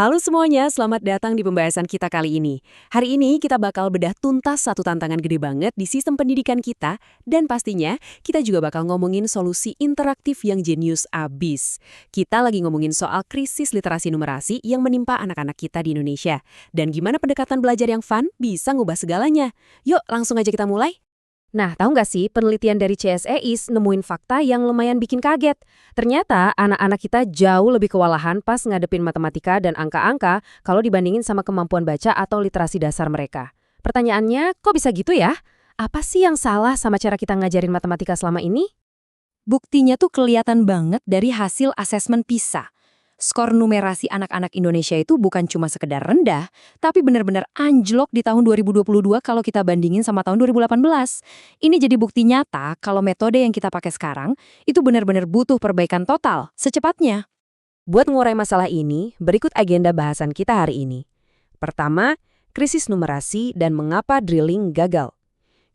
Halo semuanya, selamat datang di pembahasan kita kali ini. Hari ini kita bakal bedah tuntas satu tantangan gede banget di sistem pendidikan kita, dan pastinya kita juga bakal ngomongin solusi interaktif yang jenius abis. Kita lagi ngomongin soal krisis literasi numerasi yang menimpa anak-anak kita di Indonesia. Dan gimana pendekatan belajar yang fun bisa ngubah segalanya. Yuk, langsung aja kita mulai. Nah, tahu nggak sih, penelitian dari CSEIS nemuin fakta yang lumayan bikin kaget. Ternyata anak-anak kita jauh lebih kewalahan pas ngadepin matematika dan angka-angka kalau dibandingin sama kemampuan baca atau literasi dasar mereka. Pertanyaannya, kok bisa gitu ya? Apa sih yang salah sama cara kita ngajarin matematika selama ini? Buktinya tuh kelihatan banget dari hasil asesmen PISA. Skor numerasi anak-anak Indonesia itu bukan cuma sekedar rendah, tapi benar-benar anjlok di tahun 2022 kalau kita bandingin sama tahun 2018. Ini jadi bukti nyata kalau metode yang kita pakai sekarang itu benar-benar butuh perbaikan total, secepatnya. Buat ngurai masalah ini, berikut agenda bahasan kita hari ini. Pertama, krisis numerasi dan mengapa drilling gagal.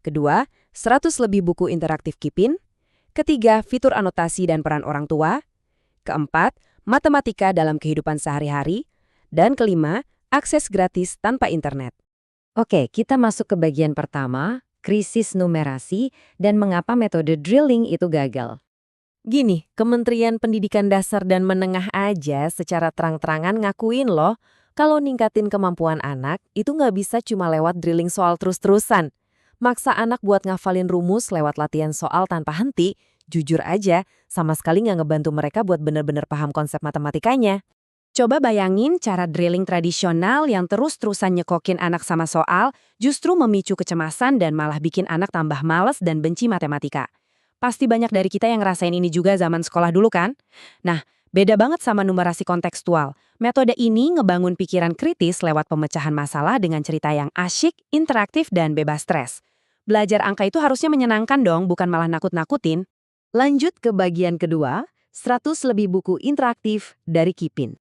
Kedua, 100 lebih buku interaktif KIPIN. Ketiga, fitur anotasi dan peran orang tua. Keempat, matematika dalam kehidupan sehari-hari. Dan kelima, akses gratis tanpa internet. Oke, kita masuk ke bagian pertama, krisis numerasi dan mengapa metode drilling itu gagal. Gini, Kementerian Pendidikan Dasar dan Menengah aja secara terang-terangan ngakuin loh, kalau ningkatin kemampuan anak itu nggak bisa cuma lewat drilling soal terus-terusan. Maksa anak buat ngafalin rumus lewat latihan soal tanpa henti, jujur aja, sama sekali nggak ngebantu mereka buat bener-bener paham konsep matematikanya. Coba bayangin cara drilling tradisional yang terus-terusan nyekokin anak sama soal justru memicu kecemasan dan malah bikin anak tambah males dan benci matematika. Pasti banyak dari kita yang ngerasain ini juga zaman sekolah dulu kan? Nah, beda banget sama numerasi kontekstual. Metode ini ngebangun pikiran kritis lewat pemecahan masalah dengan cerita yang asyik, interaktif, dan bebas stres. Belajar angka itu harusnya menyenangkan dong, bukan malah nakut-nakutin. Lanjut ke bagian kedua, 100 lebih buku interaktif dari KIPIN.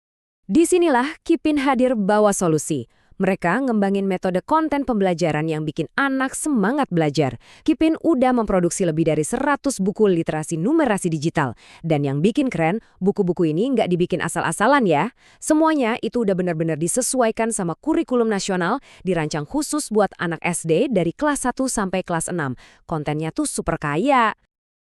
Disinilah KIPIN hadir bawa solusi. Mereka ngembangin metode konten pembelajaran yang bikin anak semangat belajar. KIPIN udah memproduksi lebih dari 100 buku literasi numerasi digital. Dan yang bikin keren, buku-buku ini nggak dibikin asal-asalan ya. Semuanya itu udah benar-benar disesuaikan sama kurikulum nasional, dirancang khusus buat anak SD dari kelas 1 sampai kelas 6. Kontennya tuh super kaya.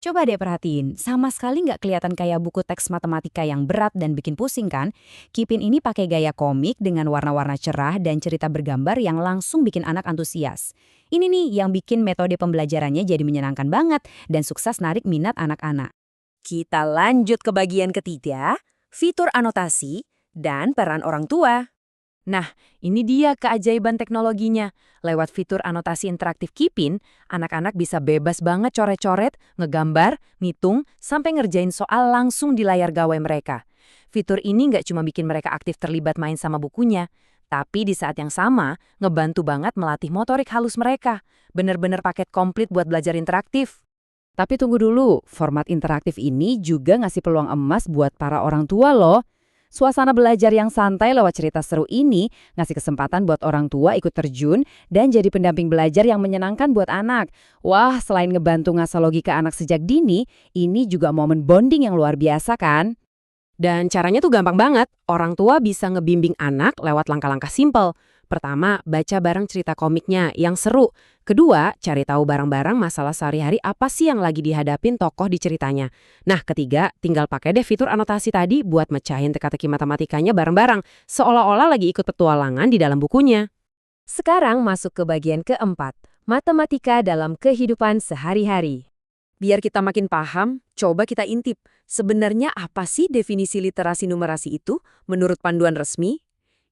Coba deh perhatiin, sama sekali nggak kelihatan kayak buku teks matematika yang berat dan bikin pusing kan? KIPIN ini pakai gaya komik dengan warna-warna cerah dan cerita bergambar yang langsung bikin anak antusias. Ini nih yang bikin metode pembelajarannya jadi menyenangkan banget dan sukses narik minat anak-anak. Kita lanjut ke bagian ketiga, fitur anotasi dan peran orang tua. Nah, ini dia keajaiban teknologinya. Lewat fitur anotasi interaktif KIPIN, anak-anak bisa bebas banget coret-coret, ngegambar, ngitung, sampai ngerjain soal langsung di layar gawai mereka. Fitur ini nggak cuma bikin mereka aktif terlibat main sama bukunya, tapi di saat yang sama, ngebantu banget melatih motorik halus mereka. Bener-bener paket komplit buat belajar interaktif. Tapi tunggu dulu, format interaktif ini juga ngasih peluang emas buat para orang tua loh. Suasana belajar yang santai lewat cerita seru ini ngasih kesempatan buat orang tua ikut terjun dan jadi pendamping belajar yang menyenangkan buat anak. Wah, selain ngebantu ngasah logika anak sejak dini, ini juga momen bonding yang luar biasa kan? Dan caranya tuh gampang banget. Orang tua bisa ngebimbing anak lewat langkah-langkah simpel. Pertama, baca bareng cerita komiknya yang seru. Kedua, cari tahu bareng-bareng masalah sehari-hari apa sih yang lagi dihadapin tokoh di ceritanya. Nah, ketiga, tinggal pakai deh fitur anotasi tadi buat mecahin teka-teki matematikanya bareng-bareng, seolah-olah lagi ikut petualangan di dalam bukunya. Sekarang masuk ke bagian keempat, matematika dalam kehidupan sehari-hari. Biar kita makin paham, coba kita intip. Sebenarnya apa sih definisi literasi numerasi itu menurut panduan resmi?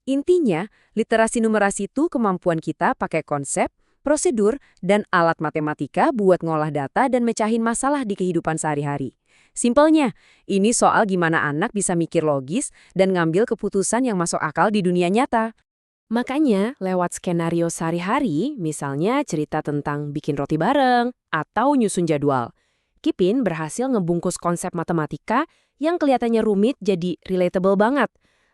Intinya, literasi numerasi itu kemampuan kita pakai konsep, prosedur, dan alat matematika buat ngolah data dan mecahin masalah di kehidupan sehari-hari. Simpelnya, ini soal gimana anak bisa mikir logis dan ngambil keputusan yang masuk akal di dunia nyata. Makanya, lewat skenario sehari-hari, misalnya cerita tentang bikin roti bareng atau nyusun jadwal, KIPIN berhasil ngebungkus konsep matematika yang kelihatannya rumit jadi relatable banget.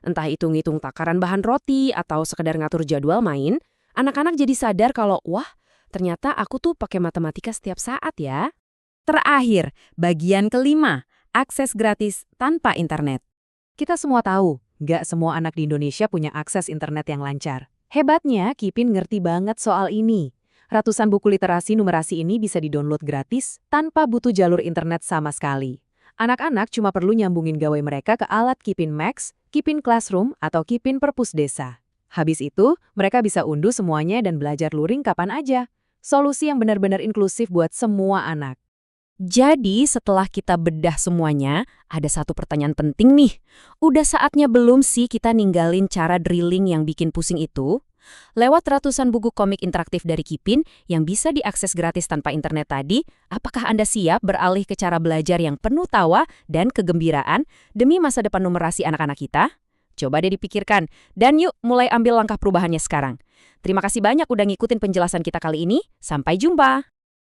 Entah hitung-hitung takaran bahan roti atau sekedar ngatur jadwal main, anak-anak jadi sadar kalau, wah, ternyata aku tuh pakai matematika setiap saat ya. Terakhir, bagian kelima, akses gratis tanpa internet. Kita semua tahu, Nggak semua anak di Indonesia punya akses internet yang lancar. Hebatnya, Kipin ngerti banget soal ini. Ratusan buku literasi numerasi ini bisa didownload gratis tanpa butuh jalur internet sama sekali. Anak-anak cuma perlu nyambungin gawai mereka ke alat Kipin Max, Kipin Classroom, atau Kipin Perpus Desa. Habis itu, mereka bisa unduh semuanya dan belajar luring kapan aja. Solusi yang benar-benar inklusif buat semua anak. Jadi setelah kita bedah semuanya, ada satu pertanyaan penting nih. Udah saatnya belum sih kita ninggalin cara drilling yang bikin pusing itu? Lewat ratusan buku komik interaktif dari Kipin yang bisa diakses gratis tanpa internet tadi, apakah Anda siap beralih ke cara belajar yang penuh tawa dan kegembiraan demi masa depan numerasi anak-anak kita? Coba deh dipikirkan, dan yuk mulai ambil langkah perubahannya sekarang. Terima kasih banyak udah ngikutin penjelasan kita kali ini. Sampai jumpa!